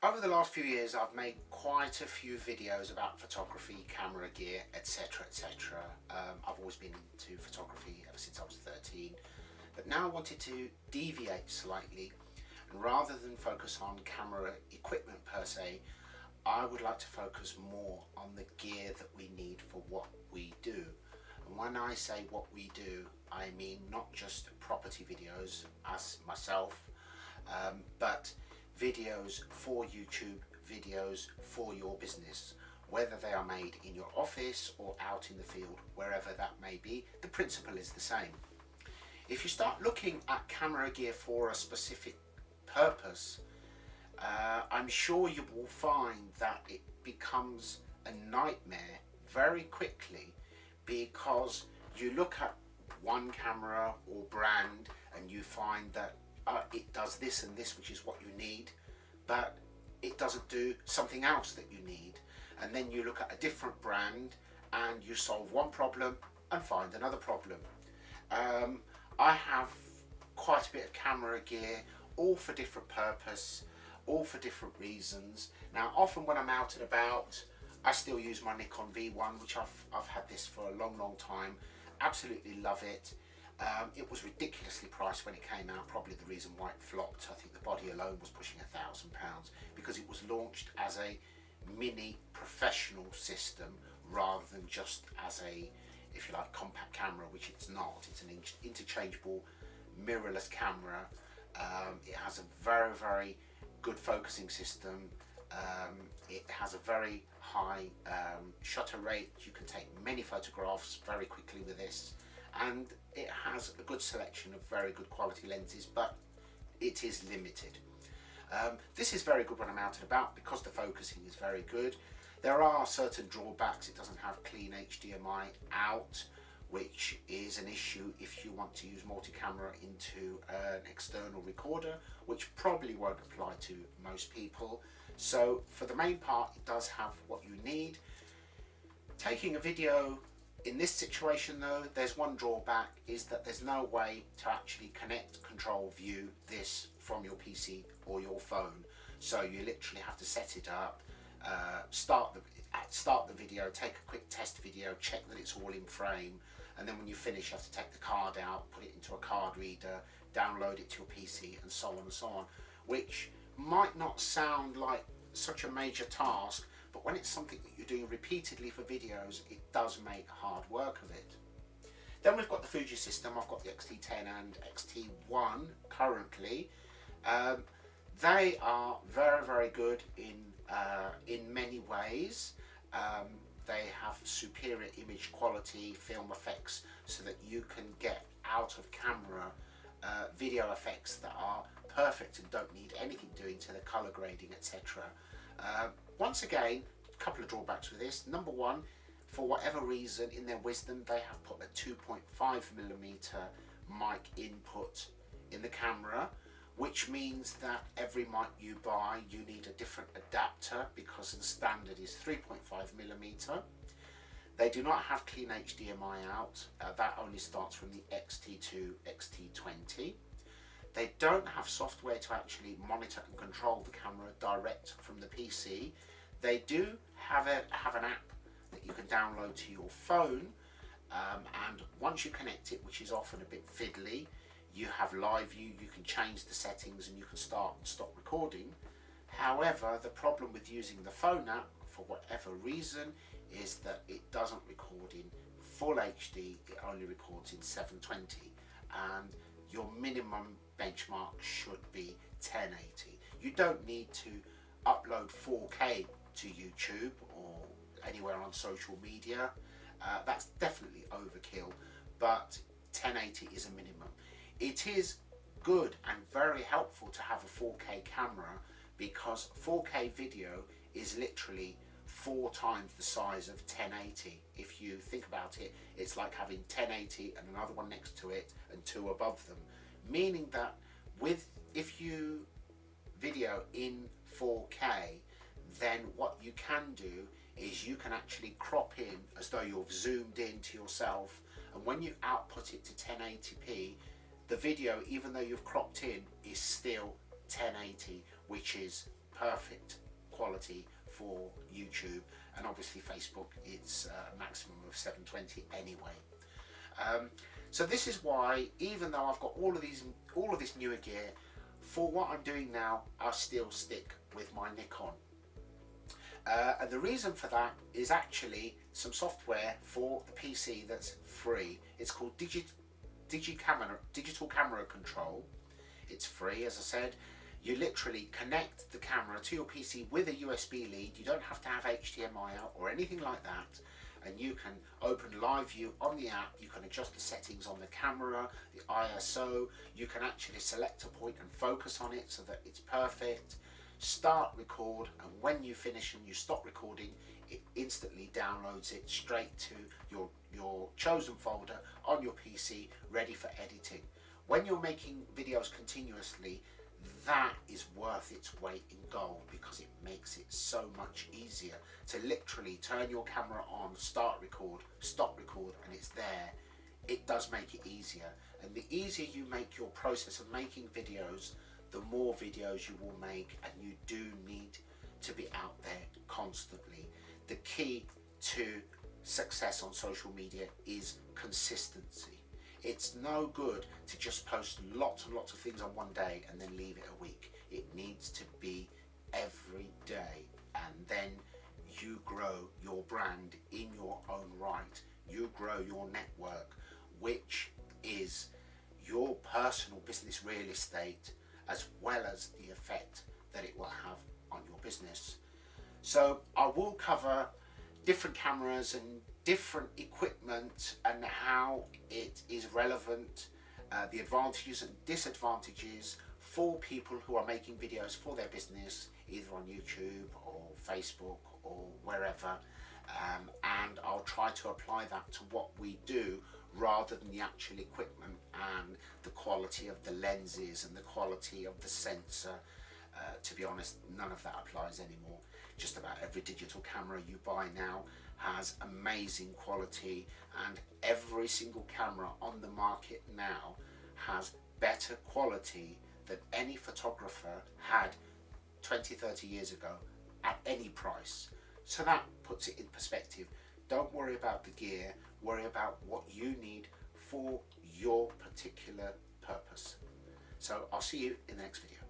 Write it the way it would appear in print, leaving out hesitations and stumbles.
Over the last few years I've made quite a few videos about photography, camera gear, etc, etc. I've always been into photography ever since I was 13, but now I wanted to deviate slightly, and rather than focus on camera equipment per se, I would like to focus more on the gear that we need for what we do. And when I say what we do, I mean not just property videos as myself, but videos for YouTube, videos for your business, whether they are made in your office or out in the field, wherever that may be, the principle is the same. If you start looking at camera gear for a specific purpose, I'm sure you will find that it becomes a nightmare very quickly, because you look at one camera or brand and you find that it does this and this, which is what you need, but it doesn't do something else that you need. And then you look at a different brand and you solve one problem and find another problem. I have quite a bit of camera gear, all for different purpose, all for different reasons. Now often when I'm out and about, I still use my Nikon V1, which I've had this for a long time. Absolutely love it. It was ridiculously priced when it came out, probably the reason why it flopped. I think the body alone was pushing £1,000, because it was launched as a mini professional system rather than just as a, if you like, compact camera, which it's not. It's an interchangeable mirrorless camera. It has a very good focusing system. It has a very high shutter rate. You can take many photographs very quickly with this, and it has a good selection of very good quality lenses, but it is limited. This is very good when I'm out and about because the focusing is very good. There are certain drawbacks. It doesn't have clean HDMI out, which is an issue if you want to use multi-camera into an external recorder, which probably won't apply to most people. So for the main part, it does have what you need. Taking a video in this situation though, there's one drawback, is that there's no way to actually connect, control, view this from your PC or your phone. So you literally have to set it up, start the video, take a quick test video, check that it's all in frame, and then when you finish you have to take the card out, put it into a card reader, download it to your PC, and so on and so on, which might not sound like such a major task, but when it's something that you're doing repeatedly for videos, it does make hard work of it. Then we've got the Fuji System. I've got the X-T10 and X-T1 currently. They are very good in many ways. They have superior image quality, film effects, so that you can get out of camera video effects that are perfect and don't need anything doing to the color grading, etc. Once again, a couple of drawbacks with this. Number one, for whatever reason, in their wisdom, they have put a 2.5mm mic input in the camera, which means that every mic you buy, you need a different adapter, because the standard is 3.5mm. They do not have clean HDMI out. That only starts from the X-T2, X-T20. They don't have software to actually monitor and control the camera direct from the PC. They do have an app that you can download to your phone, and once you connect it, which is often a bit fiddly, you have live view, you can change the settings and you can start and stop recording. However, the problem with using the phone app, for whatever reason, is that it doesn't record in full HD, it only records in 720, and your minimum benchmark should be 1080. You don't need to upload 4K to YouTube or anywhere on social media. That's definitely overkill, but 1080 is a minimum. It is good and very helpful to have a 4K camera, because 4K video is literally 4 times the size of 1080. If you think about it, it's like having 1080 and another one next to it and 2 above them, meaning that if you video in 4K, then what you can do is you can actually crop in as though you've zoomed in to yourself, and when you output it to 1080p, the video, even though you've cropped in, is still 1080, which is perfect quality for YouTube, and obviously Facebook it's a maximum of 720 anyway. So this is why, even though I've got all of this newer gear, for what I'm doing now, I still stick with my Nikon. And the reason for that is actually some software for the PC that's free. It's called Digital Camera Control. It's free, as I said. You literally connect the camera to your PC with a USB lead. You don't have to have HDMI out or anything like that. And you can open live view on the app. You can adjust the settings on the camera, the ISO. You can actually select a point and focus on it so that it's perfect. Start record, and when you finish and you stop recording, it instantly downloads it straight to your chosen folder on your PC, ready for editing. When you're making videos continuously, that is worth its weight in gold, because it makes it so much easier to literally turn your camera on, start record, stop record, and it's there. It does make it easier, and the easier you make your process of making videos, the more videos you will make, and you do need to be out there constantly. The key to success on social media is consistency. It's no good to just post lots and lots of things on one day and then leave it a week. It needs to be every day, and then you grow your brand in your own right. You grow your network, which is your personal business real estate, as well as the effect that it will have on your business. So I will cover different cameras and different equipment and how it is relevant, the advantages and disadvantages for people who are making videos for their business, either on YouTube or Facebook or wherever, and I'll try to apply that to what we do, rather than the actual equipment and the quality of the lenses and the quality of the sensor. To be honest, none of that applies anymore. Just about every digital camera you buy now has amazing quality, and every single camera on the market now has better quality than any photographer had 20-30 years ago at any price. So that puts it in perspective. Don't worry about the gear, worry about what you need for your particular purpose. So I'll see you in the next video.